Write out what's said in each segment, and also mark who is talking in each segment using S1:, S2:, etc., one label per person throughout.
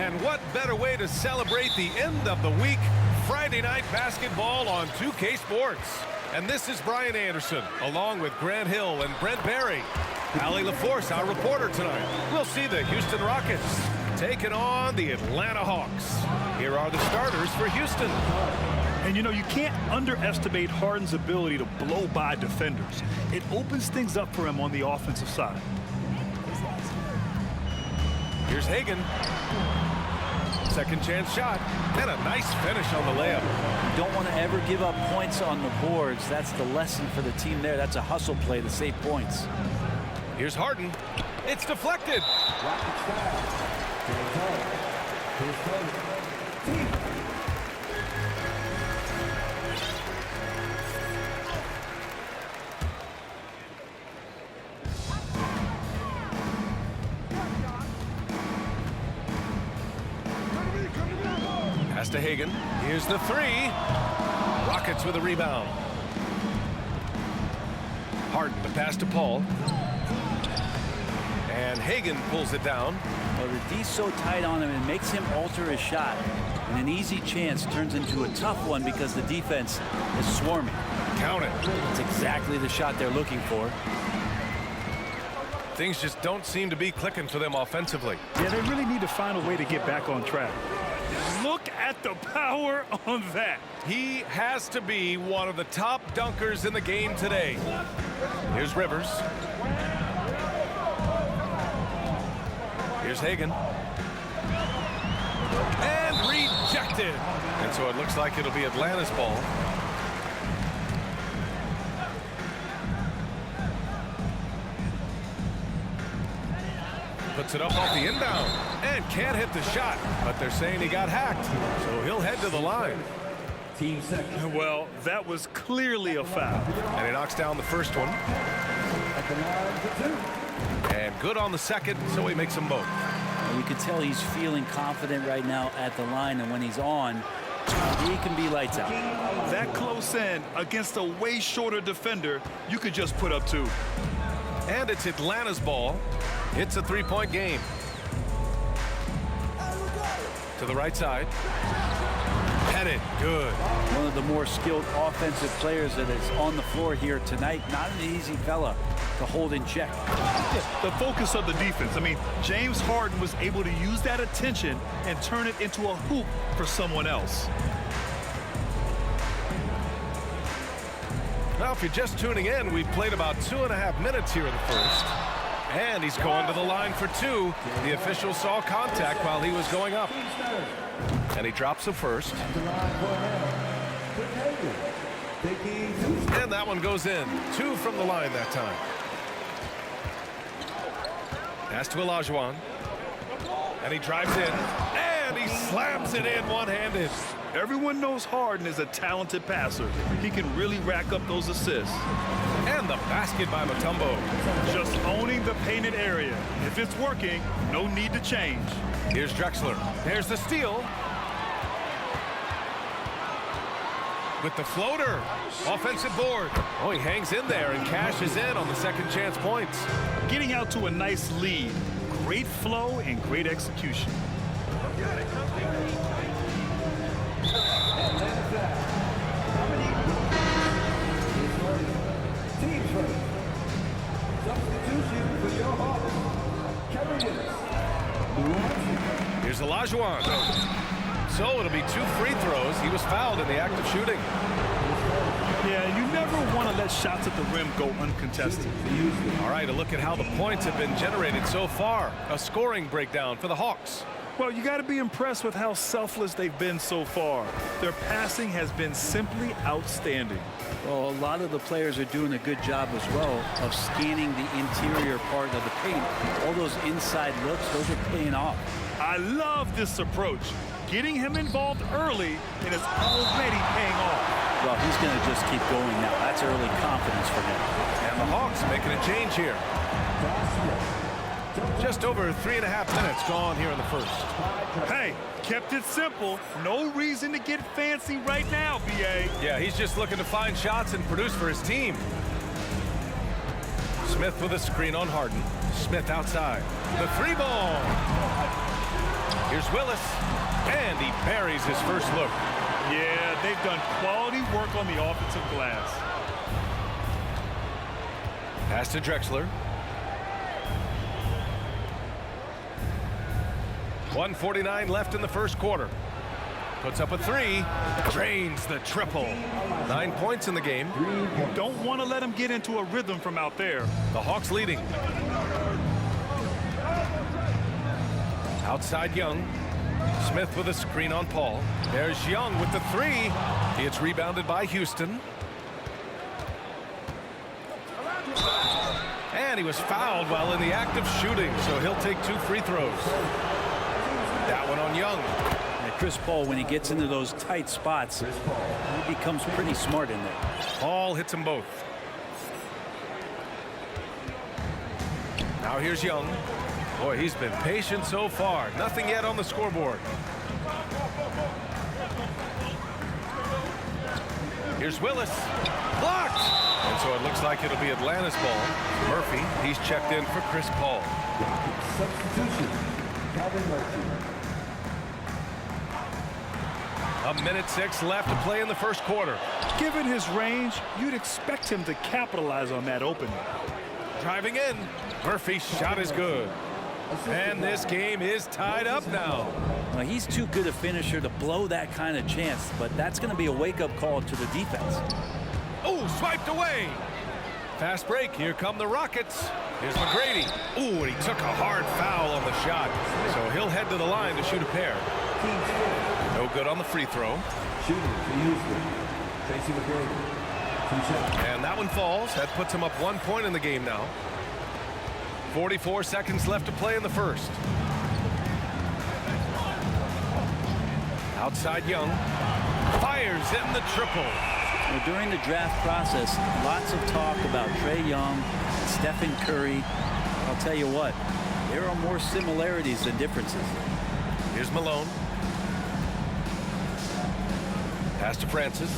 S1: And what better way to celebrate the end of the week? Friday night basketball on 2K Sports. And this is Brian Anderson, along with Grant Hill and Brent Barry. Allie LaForce, our reporter tonight. We'll see the Houston Rockets taking on the Atlanta Hawks. Here are the starters for Houston.
S2: And, you know, you can't underestimate Harden's ability to blow by defenders. It opens things up for him on the offensive side.
S1: Here's Hagen. Second chance shot. And a nice finish on the layup.
S3: You don't want to ever give up points on the boards. That's the lesson for the team there. That's a hustle play to save points.
S1: Here's Harden. It's deflected. Pass to Hagen. Here's the three. Rockets with a rebound. Harden the pass to Paul. And Hagen pulls it down.
S3: Well, the D's so tight on him, it makes him alter his shot. And an easy chance turns into a tough one because the defense is swarming.
S1: Count it.
S3: It's exactly the shot they're looking for.
S1: Things just don't seem to be clicking for them offensively.
S2: Yeah, they really need to find a way to get back on track. Look at the power on that.
S1: He has to be one of the top dunkers in the game today. Here's Rivers. Here's Hagen. And rejected. And so it looks like it'll be Atlanta's ball. Puts it up off the inbound and can't hit the shot, but they're saying he got hacked, so he'll head to the line.
S2: Well, that was clearly a foul.
S1: And he knocks down the first one. And good on the second, so he makes them both.
S3: And you can tell he's feeling confident right now at the line, and when he's on, he can be lights out.
S2: That close in against a way shorter defender, you could just put up two.
S1: And it's Atlanta's ball. It's a three-point game. To the right side. Headed. Good.
S3: One of the more skilled offensive players that is on the floor here tonight. Not an easy fella to hold in check.
S2: The focus of the defense. I mean, James Harden was able to use that attention and turn it into a hoop for someone else.
S1: Now, if you're just tuning in, we've played about 2.5 minutes here in the first. And he's going to the line for two. The official saw contact while he was going up. And he drops the first. And that one goes in. Two from the line that time. Pass to Olajuwon. And he drives in. And he slams it in one-handed.
S2: Everyone knows Harden is a talented passer. He can really rack up those assists.
S1: And the basket by Mutombo.
S2: Just owning the painted area. If it's working, no need to change.
S1: Here's Drexler. There's the steal. With the floater. Offensive board. Oh, he hangs in there and cashes in on the second chance points.
S2: Getting out to a nice lead. Great flow and great execution.
S1: Here's Olajuwon. So it'll be 2 free throws. He was fouled in the act of shooting.
S2: Yeah, you never want to let shots at the rim go uncontested.
S1: All right, a look at how the points have been generated so far. A scoring breakdown for the Hawks.
S2: Well, you got to be impressed with how selfless they've been so far. Their passing has been simply outstanding.
S3: Well, a lot of the players are doing a good job as well of scanning the interior part of the paint. All those inside looks, those are paying off.
S2: I love this approach. Getting him involved early, and it's already paying off.
S3: Well, he's going to just keep going now. That's early confidence for him.
S1: And the Hawks making a change here. Just over 3.5 minutes gone here in the first.
S2: Hey, kept it simple. No reason to get fancy right now, B.A.
S1: Yeah, he's just looking to find shots and produce for his team. Smith with a screen on Harden. Smith outside. The 3 ball. Here's Willis, and he buries his first look.
S2: Yeah, they've done quality work on the offensive glass.
S1: Pass to Drexler. 1:49 left in the first quarter. Puts up a three, drains the triple. 9 points in the game.
S2: You don't want to let him get into a rhythm from out there.
S1: The Hawks leading. Outside Young. Smith with a screen on Paul. There's Young with the three. It's rebounded by Houston. And he was fouled while in the act of shooting, so he'll take 2 free throws. That one on Young.
S3: Chris Paul, when he gets into those tight spots, he becomes pretty smart in there.
S1: Paul hits them both. Now here's Young. Boy, he's been patient so far. Nothing yet on the scoreboard. Here's Willis. Blocked! And so it looks like it'll be Atlanta's ball. Murphy, he's checked in for Chris Paul.
S4: Substitution, Calvin Murphy.
S1: 1:06 left to play in the first quarter.
S2: Given his range, you'd expect him to capitalize on that opening.
S1: Driving in. Murphy's shot is good. And this game is tied up now.
S3: Well, he's too good a finisher to blow that kind of chance, but that's going to be a wake-up call to the defense.
S1: Oh, swiped away. Fast break. Here come the Rockets. Here's McGrady. Ooh, and he took a hard foul on the shot. So he'll head to the line to shoot a pair. No good on the free throw.
S4: Shooting for Houston, Tracy McGrady. 2 shots.
S1: And that one falls. That puts him up 1 point in the game now. 44 seconds left to play in the first. Outside Young. Fires in the triple.
S3: Well, during the draft process, lots of talk about Trae Young, Stephen Curry. I'll tell you what, there are more similarities than differences.
S1: Here's Malone. Pass to Francis.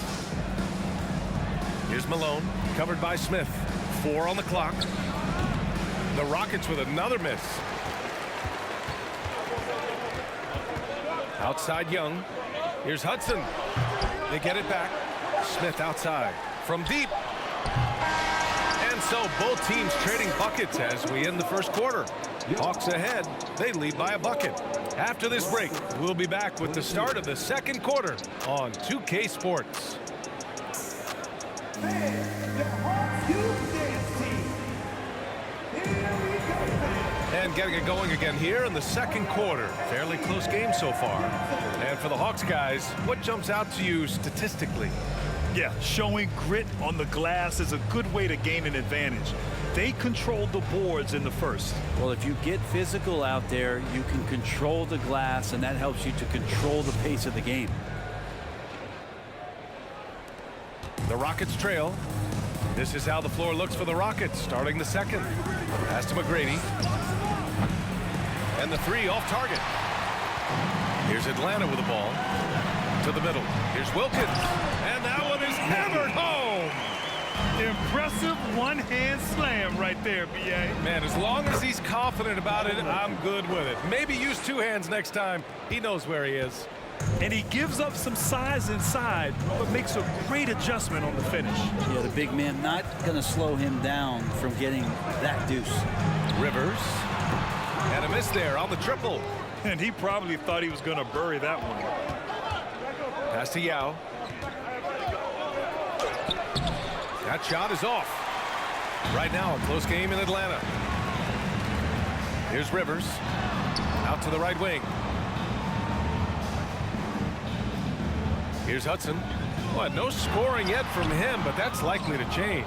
S1: Here's Malone, covered by Smith. 4 on the clock. The Rockets with another miss. Outside Young. Here's Hudson. They get it back. Smith outside. From deep. And so both teams trading buckets as we end the first quarter. Hawks ahead. They lead by a bucket. After this break, we'll be back with the start of the second quarter on 2K Sports. And getting it going again here in the second quarter. Fairly close game so far. And for the Hawks guys, what jumps out to you statistically?
S2: Yeah, showing grit on the glass is a good way to gain an advantage. They controlled the boards in the first.
S3: Well, if you get physical out there, you can control the glass, and that helps you to control the pace of the game.
S1: The Rockets trail. This is how the floor looks for the Rockets starting the second. Pass to McGrady. And the three off target. Here's Atlanta with the ball. To the middle. Here's Wilkins. And that one is hammered home.
S2: Impressive one-hand slam right there, B.A.
S1: Man, as long as he's confident about it, I'm good with it. Maybe use 2 hands next time. He knows where he is.
S2: And he gives up some size inside, but makes a great adjustment on the finish.
S3: Yeah, the big man not going to slow him down from getting that deuce.
S1: Rivers. And a miss there on the triple.
S2: And he probably thought he was going to bury that one.
S1: Pass to Yao. That shot is off. Right now, a close game in Atlanta. Here's Rivers. Out to the right wing. Here's Hudson. Well, no scoring yet from him, but that's likely to change.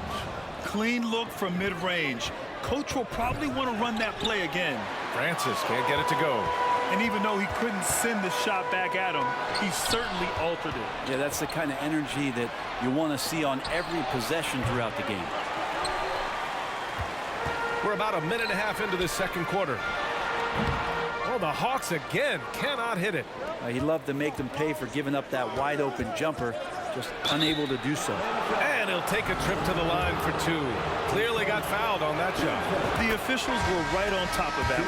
S2: Clean look from mid-range. Coach will probably want to run that play again.
S1: Francis can't get it to go.
S2: And even though he couldn't send the shot back at him, he certainly altered it.
S3: Yeah, that's the kind of energy that you want to see on every possession throughout the game.
S1: We're about a minute and a half into this second quarter. Oh, the Hawks again cannot hit it.
S3: He'd love to make them pay for giving up that wide open jumper, just unable to do so.
S1: And he'll take a trip to the line for 2. Clearly got fouled on that shot.
S2: The officials were right on top of that.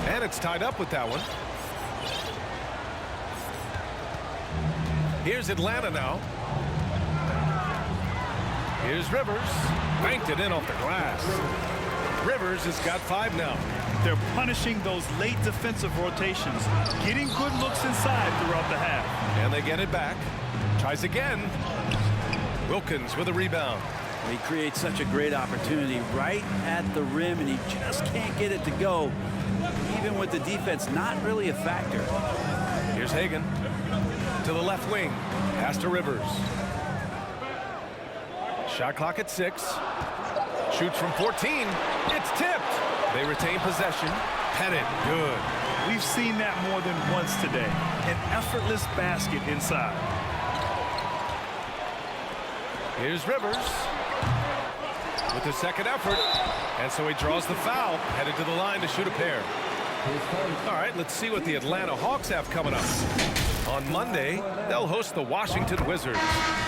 S1: And it's tied up with that one. Here's Atlanta now. Here's Rivers. Banked it in off the glass. Rivers has got 5 now.
S2: They're punishing those late defensive rotations, getting good looks inside throughout the half.
S1: And they get it back. Tries again. Wilkins with a rebound.
S3: He creates such a great opportunity right at the rim, and he just can't get it to go, even with the defense not really a factor.
S1: Here's Hagen to the left wing. Pass to Rivers. Shot clock at 6. Shoots from 14. It's tipped. They retain possession. Pettit, good.
S2: We've seen that more than once today. An effortless basket inside.
S1: Here's Rivers with the second effort. And so he draws the foul, headed to the line to shoot a pair. All right, let's see what the Atlanta Hawks have coming up. On Monday, they'll host the Washington Wizards.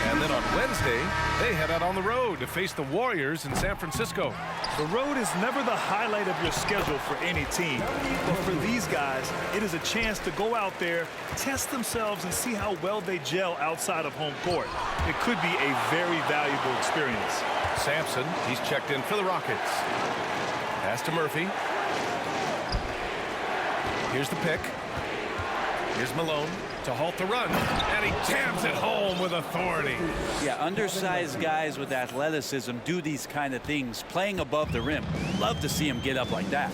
S1: And then on Wednesday, they head out on the road to face the Warriors in San Francisco.
S2: The road is never the highlight of your schedule for any team. But for these guys, it is a chance to go out there, test themselves, and see how well they gel outside of home court. It could be a very valuable experience.
S1: Samson, he's checked in for the Rockets. Pass to Murphy. Here's the pick. Here's Malone to halt the run, and he jams it home with authority.
S3: Yeah, undersized guys with athleticism do these kind of things, playing above the rim. Love to see him get up like that.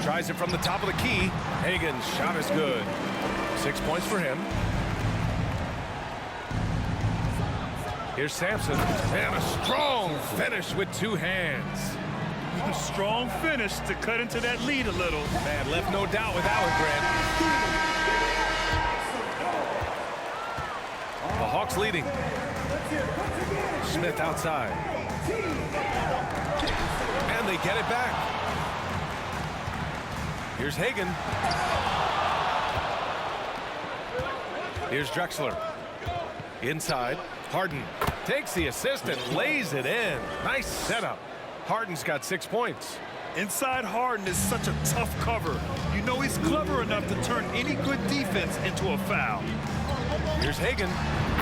S1: Tries it from the top of the key. Hagen's shot is good. 6 points for him. Here's Samson, and a strong finish with 2 hands.
S2: A strong finish to cut into that lead a little.
S1: Man, left no doubt with that one, Grant. The Hawks leading. Smith outside. And they get it back. Here's Hagen. Here's Drexler. Inside. Harden takes the assist and lays it in. Nice setup. Harden's got 6 points.
S2: Inside Harden is such a tough cover. You know he's clever enough to turn any good defense into a foul.
S1: Here's Hagen.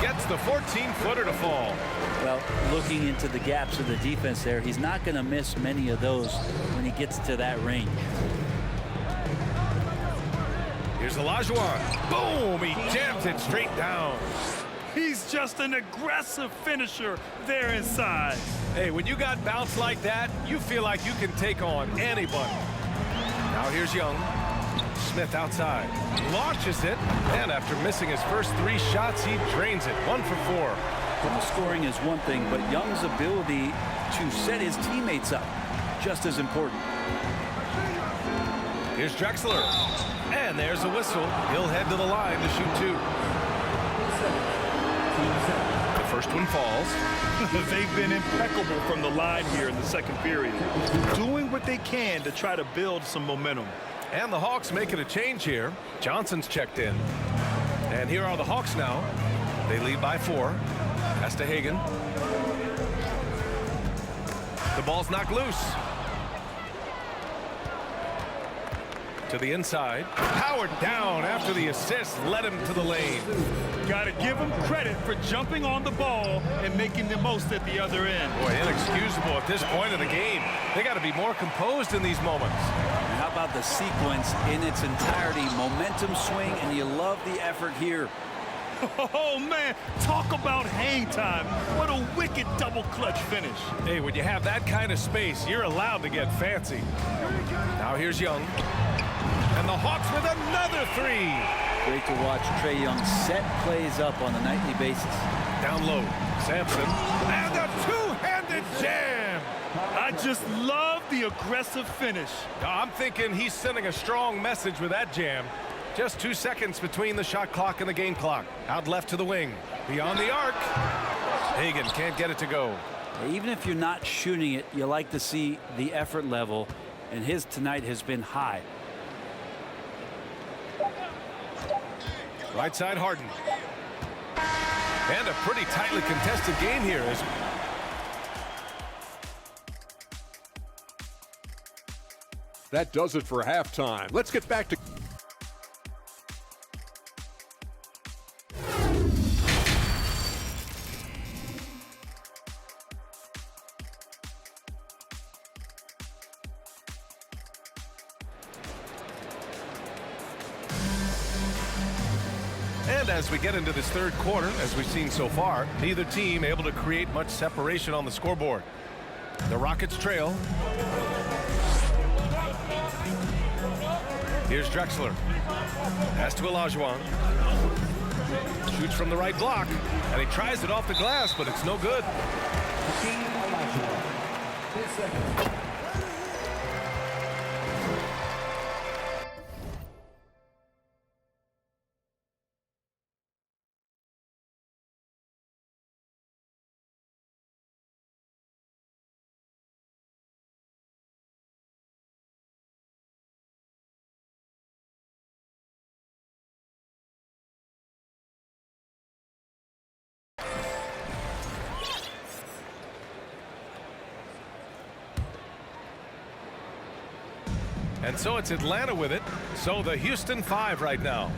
S1: Gets the 14-footer to fall.
S3: Well, looking into the gaps of the defense there, he's not going to miss many of those when he gets to that range.
S1: Here's Olajuwon. Boom! He jams it straight down.
S2: He's just an aggressive finisher there inside.
S1: Hey, when you got bounce like that, you feel like you can take on anybody. Now here's Young. Smith outside. Launches it. And after missing his first 3 shots, he drains it. 1 for 4.
S3: Well, scoring is one thing, but Young's ability to set his teammates up, just as important.
S1: Here's Drexler. And there's a whistle. He'll head to the line to shoot 2. The first one falls.
S2: They've been impeccable from the line here in the second period, doing what they can to try to build some momentum.
S1: And the Hawks making a change here. Johnson's checked in. And here are the Hawks now. They lead by 4. Pass to Hagen. The ball's knocked loose. To the inside. Powered down after the assist led him to the lane.
S2: Got to give him credit for jumping on the ball and making the most at the other end.
S1: Boy, inexcusable at this point of the game. They got to be more composed in these moments.
S3: And how about the sequence in its entirety? Momentum swing, and you love the effort here.
S2: Oh, man, talk about hang time. What a wicked double clutch finish.
S1: Hey, when you have that kind of space, you're allowed to get fancy. Now here's Young. And the Hawks with another 3.
S3: Great to watch Trae Young set plays up on a nightly basis.
S1: Down low, Samson. And a 2-handed jam.
S2: I just love the aggressive finish.
S1: I'm thinking he's sending a strong message with that jam. Just 2 seconds between the shot clock and the game clock. Out left to the wing. Beyond the arc. Hagen can't get it to go.
S3: Even if you're not shooting it, you like to see the effort level, and his tonight has been high.
S1: Right side Harden. And a pretty tightly contested game here as
S5: That does it for halftime. Let's get back to...
S1: And as we get into this third quarter, as we've seen so far, neither team able to create much separation on the scoreboard. The Rockets trail. Here's Drexler. Pass to Olajuwon. Shoots from the right block, and he tries it off the glass, but it's no good.
S4: Hakeem Olajuwon. 10 seconds.
S1: And so it's Atlanta with it. So the Houston 5 right now.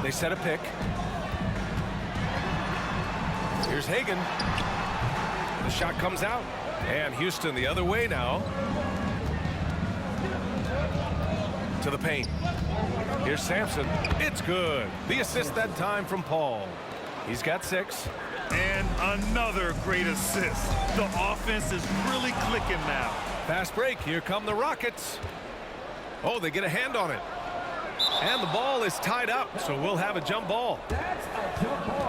S1: They set a pick. Here's Hagen. The shot comes out. And Houston the other way now. To the paint. Here's Samson. It's good. The assist that time from Paul. He's got 6.
S2: And another great assist. The offense is really clicking now.
S1: Fast break. Here come the Rockets. Oh, they get a hand on it. And the ball is tied up, so we'll have a jump ball.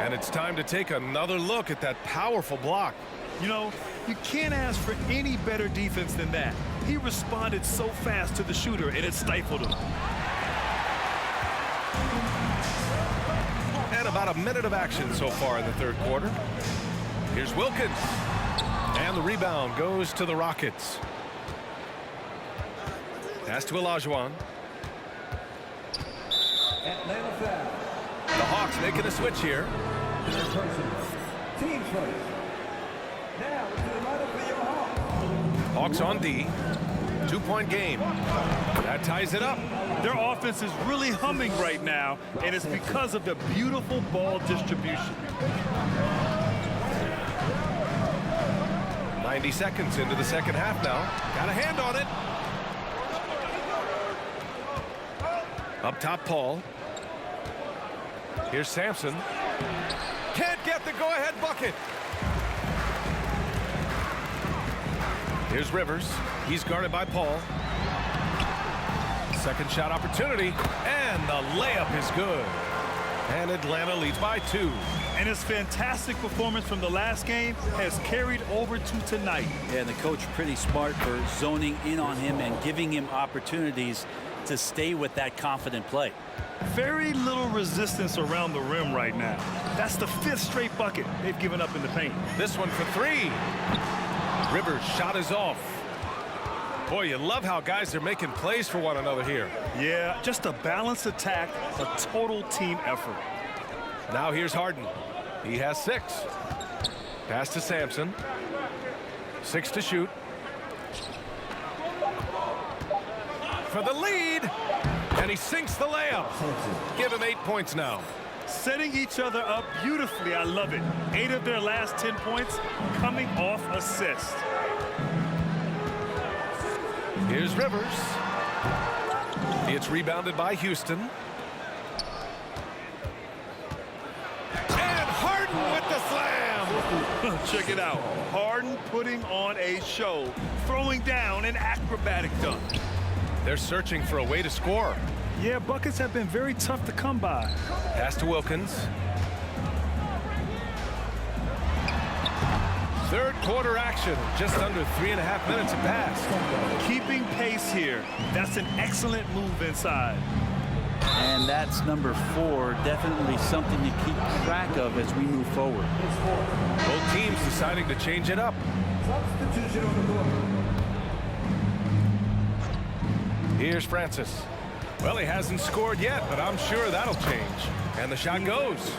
S1: And it's time to take another look at that powerful block.
S2: You know, you can't ask for any better defense than that. He responded so fast to the shooter, and it stifled him.
S1: And about a minute of action so far in the third quarter. Here's Wilkins. And the rebound goes to the Rockets. Pass to Olajuwon.
S4: Atlanta foul.
S1: The Hawks making a switch here.
S4: Team first. Now to the lineup for your Hawks.
S1: Hawks on D. 2-point game. That ties it up.
S2: Their offense is really humming right now, and it's because of the beautiful ball distribution.
S1: 90 seconds into the second half now. Got a hand on it. Up top, Paul. Here's Samson. Can't get the go-ahead bucket. Here's Rivers. He's guarded by Paul. Second shot opportunity, and the layup is good. And Atlanta leads by 2.
S2: And his fantastic performance from the last game has carried over to tonight.
S3: Yeah, and the coach pretty smart for zoning in on him and giving him opportunities to stay with that confident play.
S2: Very little resistance around the rim right now. That's the 5th straight bucket they've given up in the paint.
S1: This one for 3. Rivers' shot is off. Boy, you love how guys are making plays for one another here.
S2: Yeah, just a balanced attack, a total team effort.
S1: Now here's Harden. He has 6. Pass to Samson. 6 to shoot. For the lead. And he sinks the layup. Give him 8 points now.
S2: Setting each other up beautifully. I love it. 8 of their last 10 points coming off assists.
S1: Here's Rivers. It's rebounded by Houston. And Harden with the slam.
S2: Check it out. Harden putting on a show, throwing down an acrobatic dunk.
S1: They're searching for a way to score.
S2: Yeah, buckets have been very tough to come by.
S1: Pass to Wilkins. Third quarter action, just under 3.5 minutes have passed.
S2: Keeping pace here. That's an excellent move inside.
S3: And that's number 4, definitely something to keep track of as we move forward.
S1: Both teams deciding to change it up.
S4: Substitution on the court.
S1: Here's Francis. Well, he hasn't scored yet, but I'm sure that'll change. And the shot goes.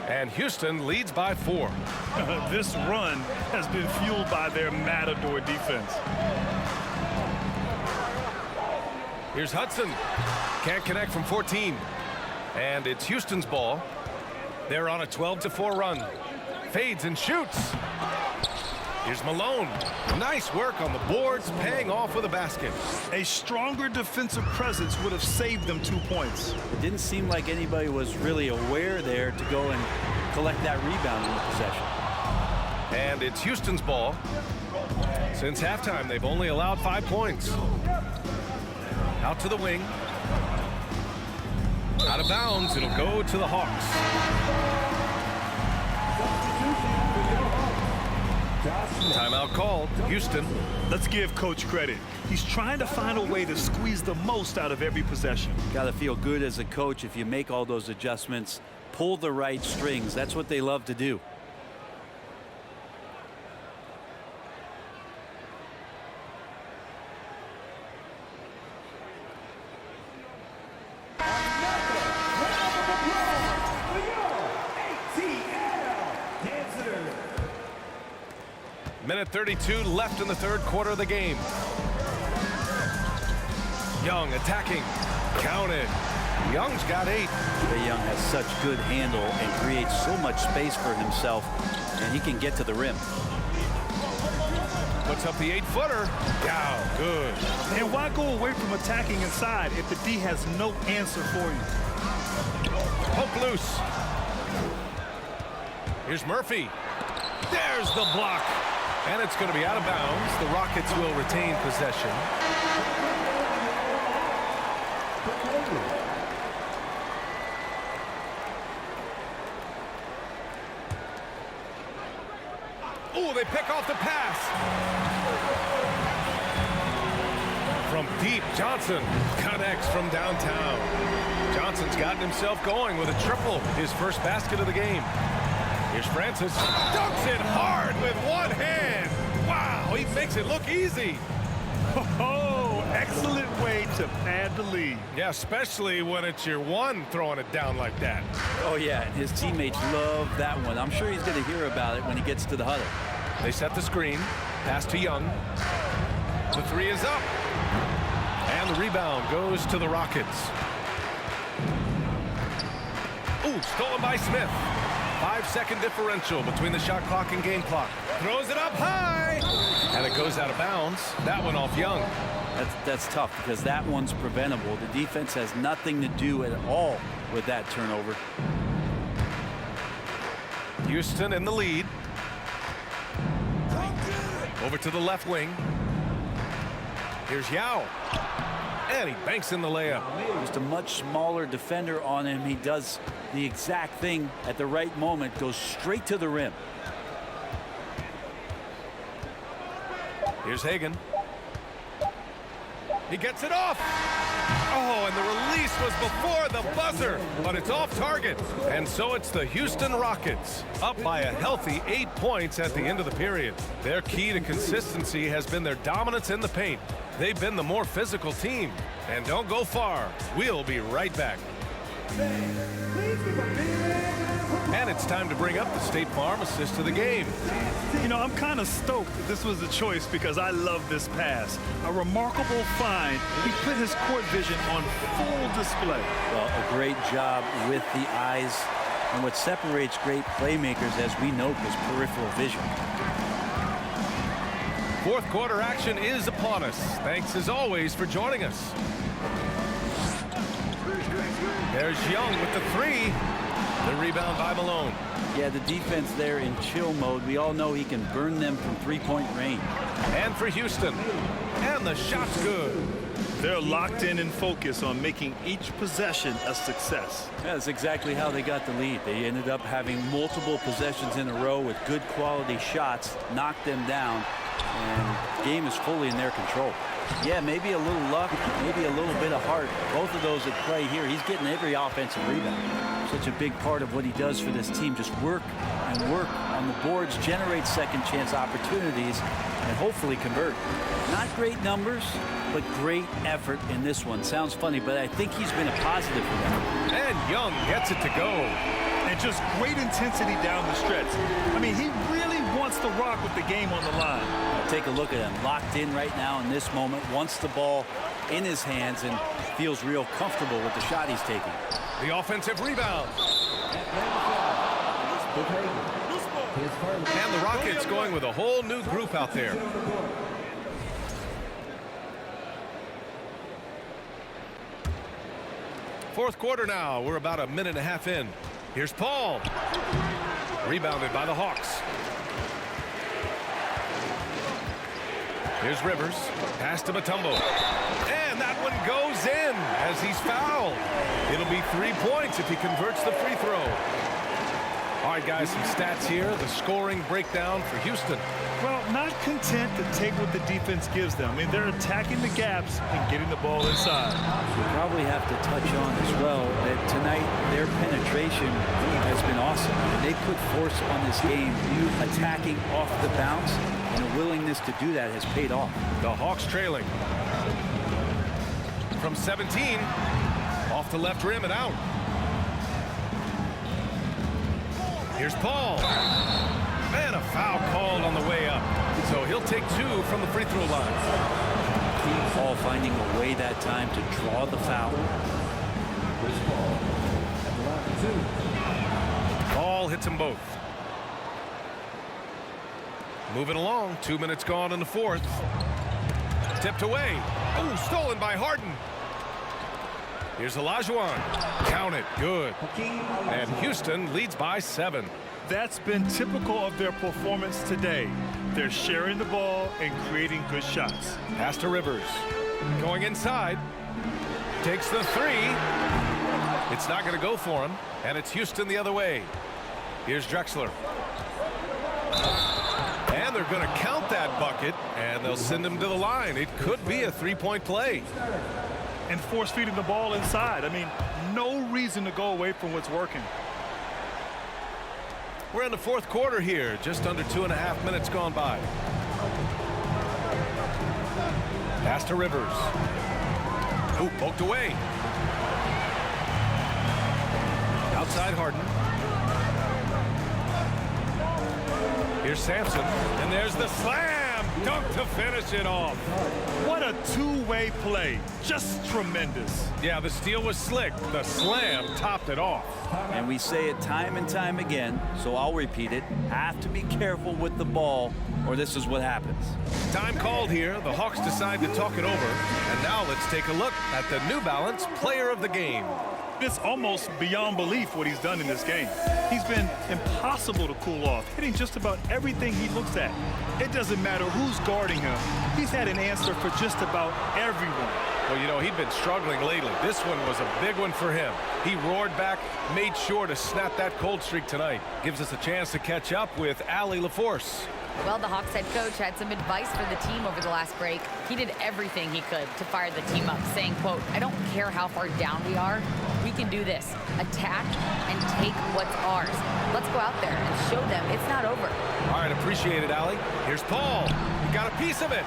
S1: And Houston leads by 4.
S2: This run has been fueled by their matador defense.
S1: Here's Hudson. Can't connect from 14. And it's Houston's ball. They're on a 12-4 run. Fades and shoots. Here's Malone. Nice work on the boards, paying off with a basket.
S2: A stronger defensive presence would have saved them 2 points.
S3: It didn't seem like anybody was really aware there to go and collect that rebound in the possession.
S1: And it's Houston's ball. Since halftime, they've only allowed 5 points. Out to the wing. Out of bounds, it'll go to the Hawks. Timeout called. Houston.
S2: Let's give Coach credit. He's trying to find a way to squeeze the most out of every possession.
S3: Got to feel good as a coach if you make all those adjustments, pull the right strings. That's what they love to do.
S1: Minute 32 left in the third quarter of the game. Young attacking. Counted. Young's got 8.
S3: Trae Young has such good handle and creates so much space for himself, and he can get to the rim.
S1: Puts up the 8-footer. Down. Good.
S2: And why go away from attacking inside if the D has no answer for you?
S1: Poke loose. Here's Murphy. There's the block. And it's going to be out of bounds. The Rockets will retain possession. Oh, they pick off the pass. From deep, Johnson connects from downtown. Johnson's gotten himself going with a triple, his first basket of the game. Here's Francis. Dunks it hard with one hand. Wow, he makes it look easy.
S2: Oh, excellent way to pad the lead.
S1: Yeah, especially when it's your one throwing it down like that.
S3: Oh, yeah, his teammates love that one. I'm sure he's going to hear about it when he gets to the huddle.
S1: They set the screen. Pass to Young. The 3 is up. And the rebound goes to the Rockets. Ooh, stolen by Smith. 5-second differential between the shot clock and game clock. Throws it up high. And it goes out of bounds. That one off Young.
S3: That's tough because that one's preventable. The defense has nothing to do at all with that turnover.
S1: Houston in the lead. Over to the left wing. Here's Yao. And he banks in the layup.
S3: Just a much smaller defender on him. He does the exact thing at the right moment, goes straight to the rim.
S1: Here's Hagan. He gets it off. Oh, and the release was before the buzzer, but it's off target. And so it's the Houston Rockets, up by a healthy 8 points at the end of the period. Their key to consistency has been their dominance in the paint. They've been the more physical team. And don't go far. We'll be right back. And it's time to bring up the State Farm assist of the game.
S2: You know, I'm kind of stoked that this was a choice because I love this pass. A remarkable find. He put his court vision on full display.
S3: Well, a great job with the eyes. And what separates great playmakers, as we know, is peripheral vision.
S1: Fourth quarter action is upon us. Thanks as always for joining us. There's Young with the 3. The rebound by Malone.
S3: Yeah, the defense there in chill mode. We all know he can burn them from three-point range.
S1: And for Houston. And the shot's good.
S2: They're locked in and focused on making each possession a success.
S3: Yeah, that's exactly how they got the lead. They ended up having multiple possessions in a row with good quality shots, knocked them down, and the game is fully in their control. Yeah, maybe a little luck, maybe a little bit of heart. Both of those at play here. He's getting every offensive rebound. Such a big part of what he does for this team. Just work and work on the boards, generate second chance opportunities, and hopefully convert. Not great numbers, but great effort in this one. Sounds funny, but I think he's been a positive for them.
S1: And Young gets it to go.
S2: And and just great intensity down the stretch. I mean, he really wants to rock with the game on the line.
S3: Take a look at him, locked in right now in this moment, wants the ball in his hands and feels real comfortable with the shot he's taking.
S1: The offensive rebound. And the Rockets going with a whole new group out there. Fourth quarter now. We're about a minute and a half in. Here's Paul. Rebounded by the Hawks. Here's Rivers. Pass to Mutombo. And that one goes in as he's fouled. It'll be 3 points if he converts the free throw. All right, guys, some stats here. The scoring breakdown for Houston.
S2: Well, not content to take what the defense gives them. I mean, they're attacking the gaps and getting the ball inside.
S3: We probably have to touch on as well that tonight their penetration has been awesome. They put force on this game, attacking off the bounce, and a willingness to do that has paid off.
S1: The Hawks trailing. From 17, off the left rim and out. Here's Paul. And a foul called on the way up. So he'll take 2 from the free throw line.
S3: Paul finding a way that time to draw the foul.
S1: Paul hits them both. Moving along. 2 minutes gone in the fourth. Tipped away. Oh, stolen by Harden. Here's Olajuwon. Count it. Good. And Houston leads by 7.
S2: That's been typical of their performance today. They're sharing the ball and creating good shots.
S1: Pass to Rivers. Going inside. Takes the 3. It's not going to go for him. And it's Houston the other way. Here's Drexler. And they're going to count that bucket. And they'll send him to the line. It could be a 3-point play.
S2: And force feeding the ball inside. I mean, no reason to go away from what's working.
S1: We're in the fourth quarter here. Just under 2.5 minutes gone by. Pass to Rivers. Oh, poked away. Outside Harden. Here's Samson. And there's the slam. Dunk to finish it off.
S2: What a two-way play. Just tremendous.
S1: Yeah, the steal was slick. The slam topped it off.
S3: And we say it time and time again, so I'll repeat it. Have to be careful with the ball, or this is what happens.
S1: Time called here. The Hawks decide to talk it over. And now let's take a look at the New Balance Player of the Game.
S2: It's almost beyond belief what he's done in this game. He's been impossible to cool off, hitting just about everything he looks at. It doesn't matter who's guarding him. He's had an answer for just about everyone.
S1: Well, you know, he'd been struggling lately. This one was a big one for him. He roared back, made sure to snap that cold streak tonight. Gives us a chance to catch up with Allie LaForce.
S6: Well, the Hawks head coach had some advice for the team over the last break. He did everything he could to fire the team up, saying, quote, "I don't care how far down we are. We can do this. Attack and take what's ours. Let's go out there and show them it's not over."
S1: All right, appreciate it, Allie. Here's Paul. He got a piece of it.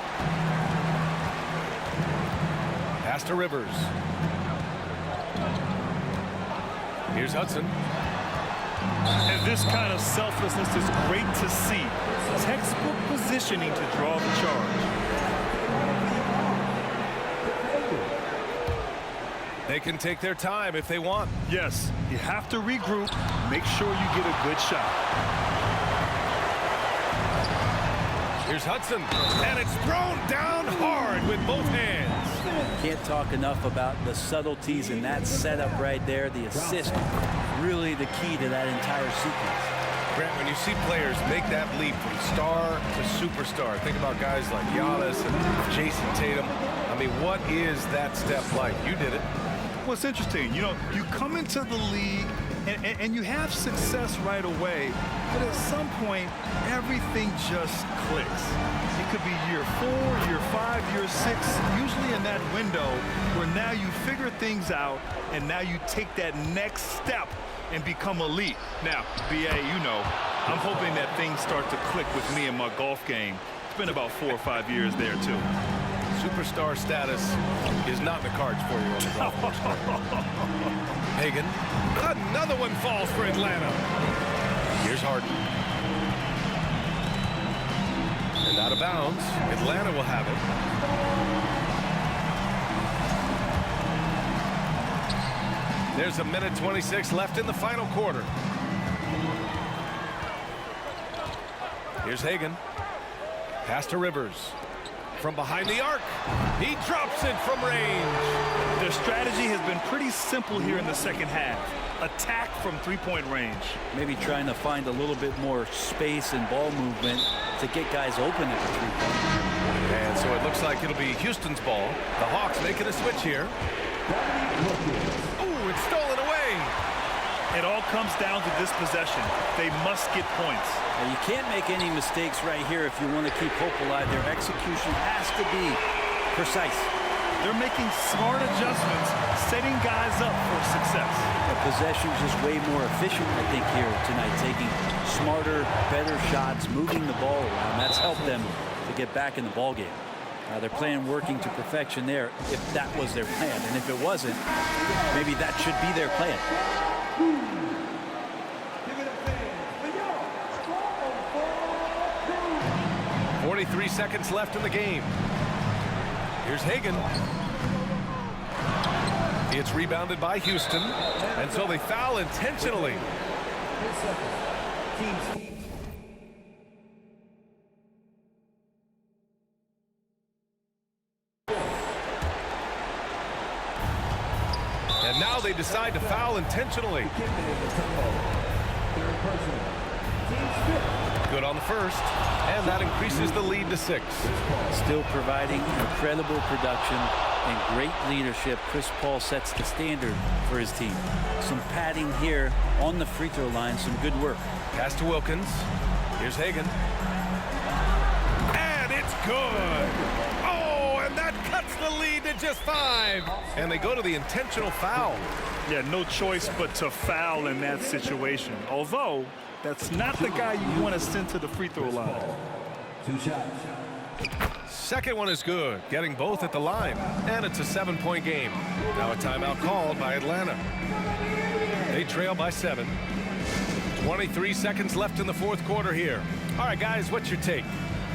S1: Pass to Rivers. Here's Hudson.
S2: And this kind of selflessness is great to see. Textbook positioning to draw the charge.
S1: They can take their time if they want.
S2: Yes, you have to regroup. Make sure you get a good shot.
S1: Here's Hudson. And it's thrown down hard with both hands.
S3: Can't talk enough about the subtleties in that setup right there. The assist, really the key to that entire sequence.
S1: Grant, when you see players make that leap from star to superstar, think about guys like Giannis and Jason Tatum. I mean, what is that step like? You did it.
S2: Well, it's interesting. You know, you come into the league and you have success right away, but at some point, everything just clicks. It could be year 4, year 5, year 6, usually in that window where now you figure things out and now you take that next step and become elite. Now, BA, you know, I'm hoping that things start to click with me in my golf game. It's been about 4 or 5 years there, too.
S1: Superstar status is not in the cards for you on the golf course. Hagan. Another one falls for Atlanta. Here's Harden. And out of bounds. Atlanta will have it. There's a minute 26 left in the final quarter. Here's Hagan. Pass to Rivers. From behind the arc. He drops it from range.
S2: Their strategy has been pretty simple here in the second half. Attack from three-point range.
S3: Maybe trying to find a little bit more space and ball movement to get guys open at the three-point.
S1: And so it looks like it'll be Houston's ball. The Hawks making a switch here. Ooh, it's stolen away.
S2: It all comes down to this possession. They must get points.
S3: Now, you can't make any mistakes right here if you want to keep hope alive. Their execution has to be precise.
S2: They're making smart adjustments, setting guys up for success.
S3: The possession is just way more efficient, I think, here tonight. Taking smarter, better shots, moving the ball around. That's helped them to get back in the ball game. They're playing working to perfection there, if that was their plan. And if it wasn't, maybe that should be their plan.
S1: 43 seconds left in the game. Here's Hagan. It's rebounded by Houston, and so they foul intentionally. And now they decide to foul intentionally. Good on the first, and that increases the lead to 6.
S3: Still providing incredible production and great leadership. Chris Paul sets the standard for his team. Some padding here on the free throw line, some good work.
S1: Pass to Wilkins. Here's Hagan. And it's good. Oh, and that cuts the lead to just 5. And they go to the intentional foul.
S2: Yeah, no choice but to foul in that situation. Although, that's not the guy you want to send to the free throw line.
S4: 2 shots.
S1: Second one is good, getting both at the line. And it's a 7-point game. Now a timeout called by Atlanta. They trail by 7. 23 seconds left in the fourth quarter here. All right, guys, what's your take?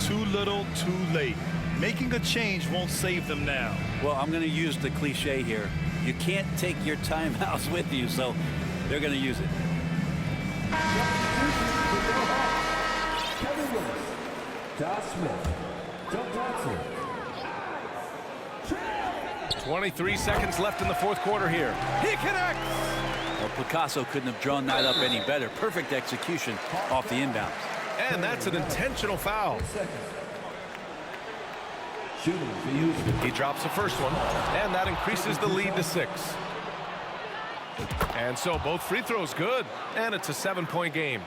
S2: Too little, too late. Making a change won't save them now.
S3: Well, I'm going to use the cliche here. You can't take your timeouts with you, so they're going to use it.
S1: 23 seconds left in the fourth quarter here. He connects!
S3: Well, Picasso couldn't have drawn that up any better. Perfect execution off the inbound.
S1: And that's an intentional foul. He drops the first one, and that increases the lead to 6. And so both free throws good, and it's a 7-point game.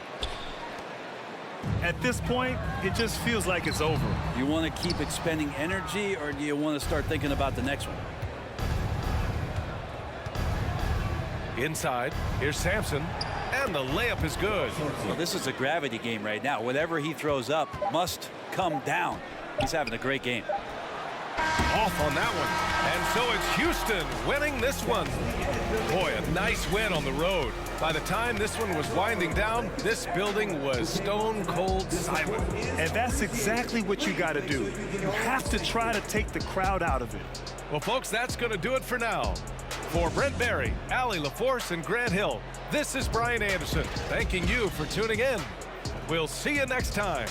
S2: At this point, it just feels like it's over.
S3: You want to keep expending energy, or do you want to start thinking about the next one?
S1: Inside, here's Samson, and the layup is good.
S3: Well, this is a gravity game right now. Whatever he throws up must come down. He's having a great game.
S1: Off on that one. And so it's Houston winning this one. Boy, a nice win on the road. By the time this one was winding down, this building was stone cold silent.
S2: And that's exactly what you got to do. You have to try to take the crowd out of it.
S1: Well, folks, that's going to do it for now. For Brent Barry, Allie LaForce, and Grant Hill, this is Brian Anderson, thanking you for tuning in. We'll see you next time.